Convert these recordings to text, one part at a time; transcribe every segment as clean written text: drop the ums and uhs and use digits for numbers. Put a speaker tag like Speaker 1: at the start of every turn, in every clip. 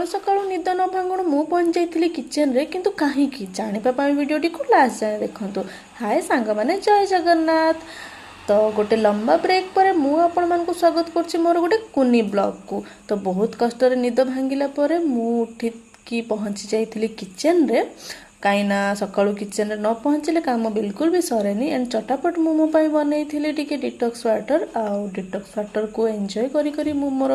Speaker 1: सकाळू सकाळू निद न भांगुणु मु पहुँच जाइथिली किचन रे किंतु काहींकी जानिबा ପାଇଁ वीडियोटी को लास्ट जाए देखंतु। हाय सांग माने जय जगन्नाथ। तो गोटे लंबा ब्रेक पर मु आपण मानकु स्वागत करछि मोर गोटे कुनी ब्लॉग को। तो बहुत कष्ट रे निद भांगिला परे मु उठी की पहुँची जाइथिली किचन रे कहीं सकाळू किचन रे न पहुँचले काम बिल्कुल भी सरेनी। एंड चटापट मु मो पाई बनैथिली टिके डिटॉक्स वाटर आउ डिटॉक्स वाटर को एंजॉय करी करी मु मोर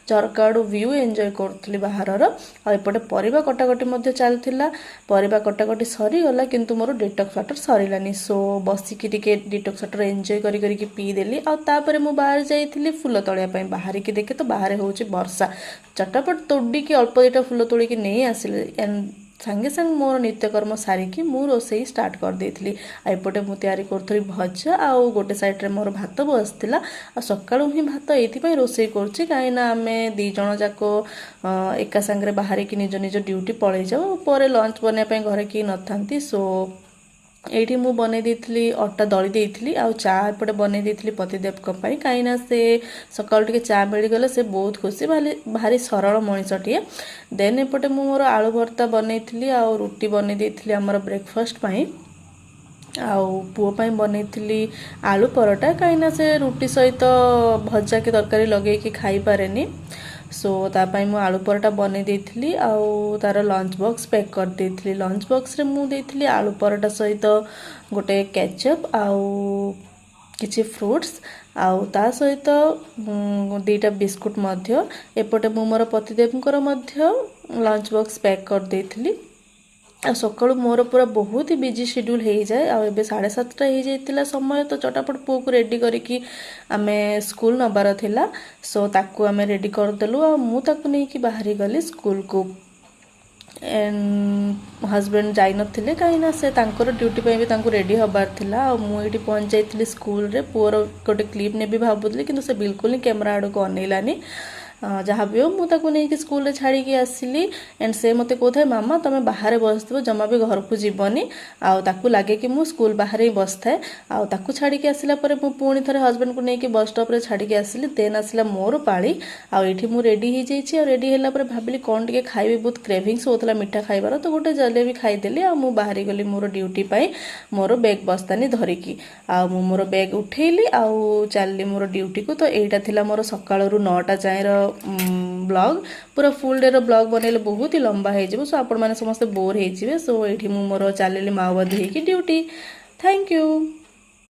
Speaker 1: झरका आडू व्यू एंजॉय करथली बाहरर। आ एपटे परिबा कटाकटी मध्ये चलथिला परिबा कटाकटी सरी गला किंतु मोर डिटॉक्स वाटर सरीलानी। सो बसिकी टिके डिटॉक्स वाटर एंजॉय करी करी पी देली। आ तापरे मु बाहर जाइथिली फूल तोलिया पई। बाहर की देखे तो बाहर होउची वर्षा। चटापट तोड़ी की अल्प दिटा फूल तोड़ी की नहीं आसिले। एंड सांगे सांग मोर नित्यकर्म सारिकी मु रोसई स्टार्ट कर देइथिली। एपटे मु तैयारी करथली भजा आउ गोटे साइड रे मोर भात बसथिला। आ सकाळू ही भात एथि पई रोसई करछि काइना आमे दी जण जाको एका संगरे बाहर की निज निज ड्यूटी पळै जाऊ परे लंच बने पई घरे की नथांती। सो एठी मु बने देइथिली अट्टा दळी देइथिली आउ चा एपटे बने देइथिली पतिदेव को पाई काइना से सकाळ टिके चा मिली गले से बहुत खुशी भारी सरल मनिषटिए। देन एपटे मु मोर आलू भर्ता बनेइथिली आउ रुटी बने देइथिली हमर ब्रेकफास्ट पाई। आउ पुओ पाई बनेइथिली आलू परोटा काइना से रुटी सहित भजा के तरकारी लगे कि खाई पारेनी। सो तापाई मु आलू परोटा बने देइथिली आउ तार लंच बॉक्स पैक कर देइथिली। लंच बॉक्स रे मु देइथिली आलू परोटा सहित गोटे केचप आउ किछि फ्रूट्स आउ ता सहित दीटा बिस्कुट मध्य। एपटे मु मोर पतिदेवकर मध्य लंच बॉक्स पैक कर देइथिली। आ सकाळू मोर पूरा बहुत ही बिजी शेड्यूल हो जाए। आ एबे 7:30 हो जाइतिला समय। तो चटापट पुओ को रेडी करिकी आमे स्कूल नबार थिला। सो ताकू आमे रेडी कर देलु आ मु ताकू नै कि बाहरी गली स्कूल को। एंड हस्बैंड जाई नथिले काइना से तांकर ड्यूटी पे भी तांको रेडी हबार थिला। आ मु एठी पहुंच जाइतिली स्कूल रे पुओर गोटे क्लिप ने भी भाबुतली किंतु से बिल्कुल ही कैमरा आड़ को अनेलानी। जहाँ भी हो मुझे नहीं कि स्कूल रे छाड़ी की आसिली। एंड से मते कहता है मामा तुम बाहर बसथो जमा भी घर को जीवनी। आउ ताकू लागे कि मु स्कूल बाहर ही बस थाए। आउ ताकू छाड़ी के आसिला परे मु पुणी थरे हस्बैंड को नहीं कि बस स्टॉप रे छाड़ी के आसिली। देन आसिला मोर पाली। आउ एठी मु रेडी ही जाइछि। आ रेडी हैला परे भाबिली कोन टिके खाइबे बहुत क्रेविंग्स होतला मिठा खाइबार। तो गोटे जलेबी खाई देली। आ मु बाहरी गली मोर ड्यूटी पाई मोर बैग बस्तानी धरिकी। आ मु मोर बैग उठेइली आउ चलली मोर ड्यूटी को। तो एटा थिला मोर सकाळरू 9टा जाएर ब्लॉग पूरा फुल डे रो ब्लॉग बनेले बहुत ही लंबा हो जाबो। सो आपण माने समस्त बोर हे जिवे। सो एठी मु मोर चलली माओवादी हे की ड्यूटी। Thank you.